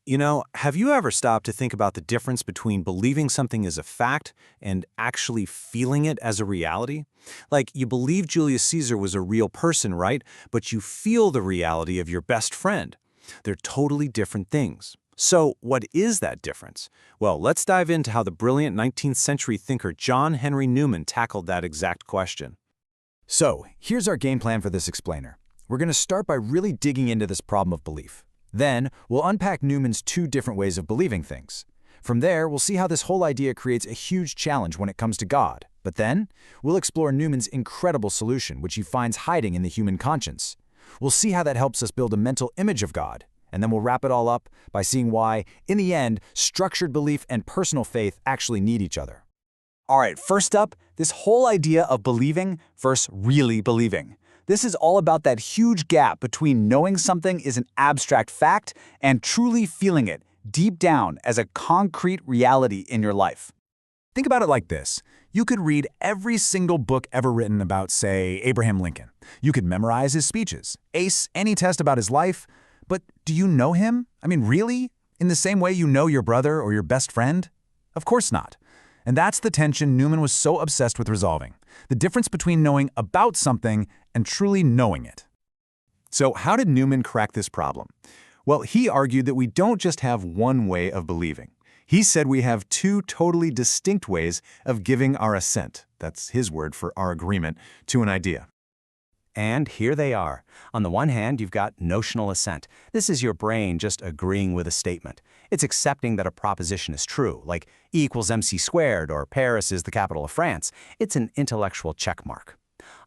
Have you ever stopped to think about the difference between believing something is a fact and actually feeling it as a reality? Like, you believe Julius Caesar was a real person, right? But you feel the reality of your best friend. They're totally different things. So, what is that difference? Well, let's dive into how the brilliant 19th century thinker John Henry Newman tackled that exact question. So, here's our game plan for this explainer. We're going to start by really digging into this problem of belief. Then, we'll unpack Newman's two different ways of believing things. From there, we'll see how this whole idea creates a huge challenge when it comes to God. But then, we'll explore Newman's incredible solution, which he finds hiding in the human conscience. We'll see how that helps us build a mental image of God. And then we'll wrap it all up by seeing why, in the end, structured belief and personal faith actually need each other. All right, first up, this whole idea of believing versus really believing. This is all about that huge gap between knowing something is an abstract fact and truly feeling it deep down as a concrete reality in your life. Think about it like this. You could read every single book ever written about, say, Abraham Lincoln. You could memorize his speeches, ace any test about his life. But do you know him? I mean, really? In the same way you know your brother or your best friend? Of course not. And that's the tension Newman was so obsessed with resolving. The difference between knowing about something and truly knowing it. So, how did Newman crack this problem? Well, he argued that we don't just have one way of believing. He said we have two totally distinct ways of giving our assent, that's his word for our agreement, to an idea. And here they are. On the one hand, you've got notional assent. This is your brain just agreeing with a statement. It's accepting that a proposition is true, like E equals MC squared or Paris is the capital of France. It's an intellectual checkmark.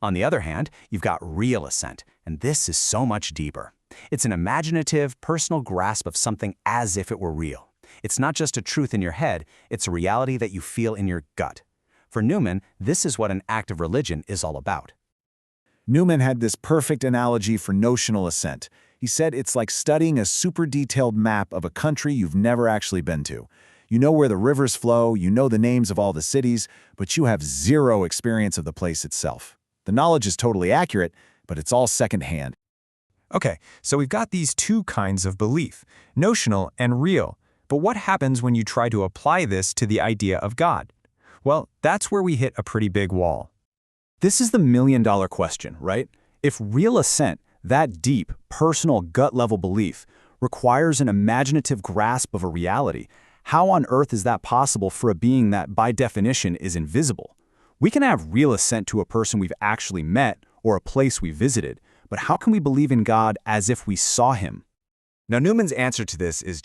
On the other hand, you've got real assent, and this is so much deeper. It's an imaginative, personal grasp of something as if it were real. It's not just a truth in your head, it's a reality that you feel in your gut. For Newman, this is what an act of religion is all about. Newman had this perfect analogy for notional assent. He said it's like studying a super detailed map of a country you've never actually been to. You know where the rivers flow, you know the names of all the cities, but you have zero experience of the place itself. The knowledge is totally accurate, but it's all secondhand. Okay, so we've got these two kinds of belief, notional and real. But what happens when you try to apply this to the idea of God? Well, that's where we hit a pretty big wall. This is the million-dollar question, right? If real assent, that deep, personal, gut-level belief, requires an imaginative grasp of a reality, how on earth is that possible for a being that, by definition, is invisible? We can have real assent to a person we've actually met or a place we visited, but how can we believe in God as if we saw him? Now, Newman's answer to this is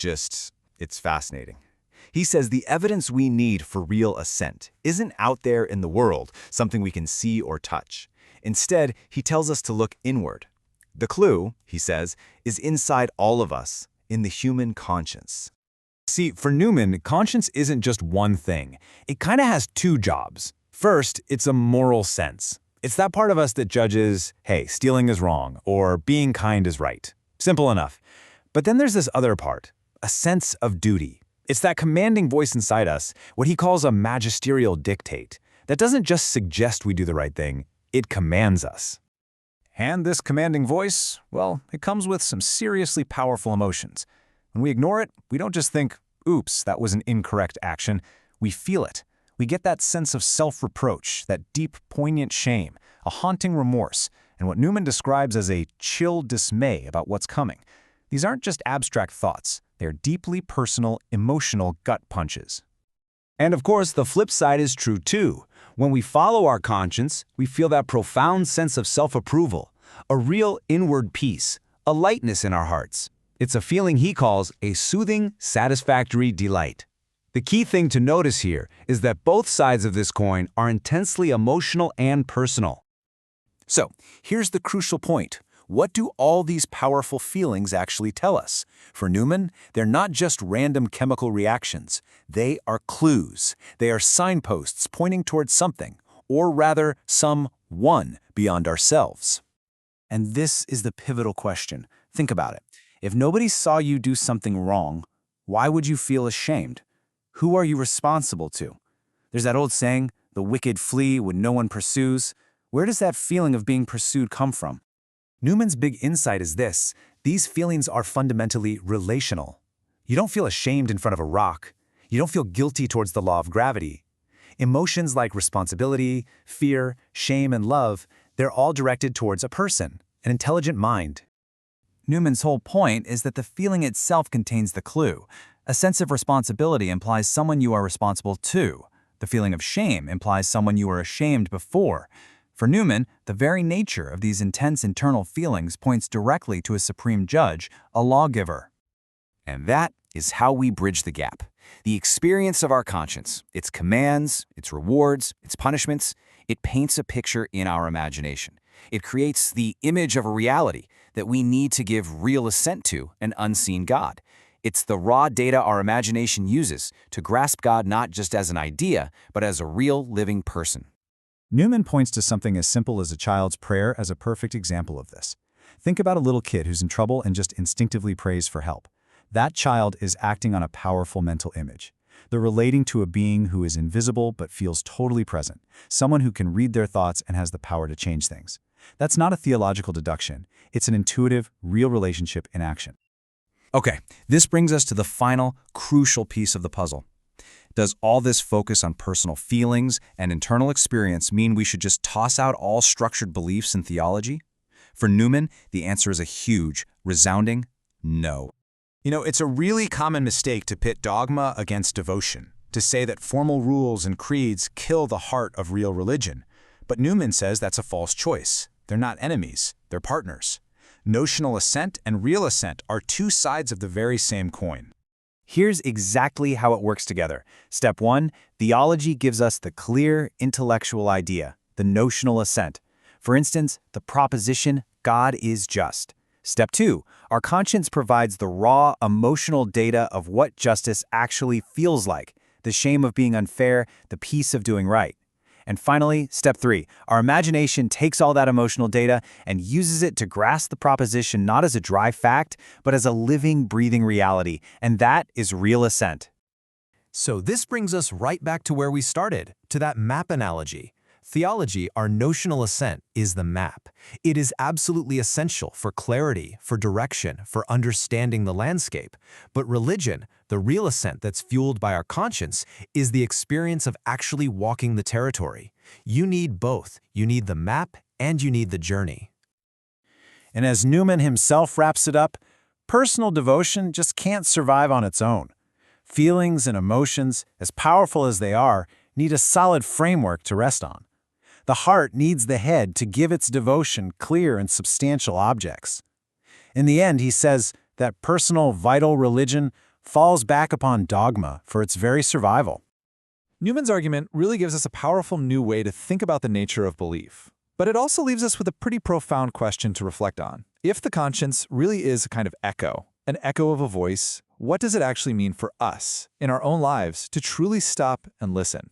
it's fascinating. He says the evidence we need for real assent isn't out there in the world, something we can see or touch. Instead, he tells us to look inward. The clue, he says, is inside all of us, in the human conscience. See, for Newman, conscience isn't just one thing. It kind of has two jobs. First, it's a moral sense. It's that part of us that judges, hey, stealing is wrong, or being kind is right. Simple enough. But then there's this other part, a sense of duty. It's that commanding voice inside us, what he calls a magisterial dictate, that doesn't just suggest we do the right thing, it commands us. And this commanding voice, well, it comes with some seriously powerful emotions. When we ignore it, we don't just think, oops, that was an incorrect action. We feel it. We get that sense of self-reproach, that deep, poignant shame, a haunting remorse, and what Newman describes as a chill dismay about what's coming. These aren't just abstract thoughts. They're deeply personal, emotional gut punches. And of course, the flip side is true too. When we follow our conscience, we feel that profound sense of self-approval, a real inward peace, a lightness in our hearts. It's a feeling he calls a soothing, satisfactory delight. The key thing to notice here is that both sides of this coin are intensely emotional and personal. So, here's the crucial point. What do all these powerful feelings actually tell us? For Newman, they're not just random chemical reactions. They are clues. They are signposts pointing towards something, or rather, someone beyond ourselves. And this is the pivotal question. Think about it. If nobody saw you do something wrong, why would you feel ashamed? Who are you responsible to? There's that old saying, the wicked flee when no one pursues. Where does that feeling of being pursued come from? Newman's big insight is this: these feelings are fundamentally relational. You don't feel ashamed in front of a rock. You don't feel guilty towards the law of gravity. Emotions like responsibility, fear, shame, and love, they're all directed towards a person, an intelligent mind. Newman's whole point is that the feeling itself contains the clue. A sense of responsibility implies someone you are responsible to. The feeling of shame implies someone you were ashamed before. For Newman, the very nature of these intense internal feelings points directly to a supreme judge, a lawgiver. And that is how we bridge the gap. The experience of our conscience, its commands, its rewards, its punishments, it paints a picture in our imagination. It creates the image of a reality that we need to give real assent to an unseen God. It's the raw data our imagination uses to grasp God not just as an idea, but as a real living person. Newman points to something as simple as a child's prayer as a perfect example of this. Think about a little kid who's in trouble and just instinctively prays for help. That child is acting on a powerful mental image. They're relating to a being who is invisible but feels totally present, someone who can read their thoughts and has the power to change things. That's not a theological deduction. It's an intuitive, real relationship in action. Okay, this brings us to the final, crucial piece of the puzzle. Does all this focus on personal feelings and internal experience mean we should just toss out all structured beliefs in theology? For Newman, the answer is a huge, resounding no. You know, it's a really common mistake to pit dogma against devotion, to say that formal rules and creeds kill the heart of real religion. But Newman says that's a false choice. They're not enemies, they're partners. Notional assent and real assent are two sides of the very same coin. Here's exactly how it works together. Step 1, theology gives us the clear, intellectual idea, the notional assent. For instance, the proposition, God is just. Step 2, our conscience provides the raw, emotional data of what justice actually feels like, the shame of being unfair, the peace of doing right. And finally, step 3, our imagination takes all that emotional data and uses it to grasp the proposition not as a dry fact, but as a living, breathing reality, and that is real assent. So this brings us right back to where we started, to that map analogy. Theology, our notional assent, is the map. It is absolutely essential for clarity, for direction, for understanding the landscape. But religion, the real assent that's fueled by our conscience, is the experience of actually walking the territory. You need both. You need the map and you need the journey. And as Newman himself wraps it up, personal devotion just can't survive on its own. Feelings and emotions, as powerful as they are, need a solid framework to rest on. The heart needs the head to give its devotion clear and substantial objects. In the end, he says that personal, vital religion falls back upon dogma for its very survival. Newman's argument really gives us a powerful new way to think about the nature of belief. But it also leaves us with a pretty profound question to reflect on. If the conscience really is a kind of echo, an echo of a voice, what does it actually mean for us, in our own lives, to truly stop and listen?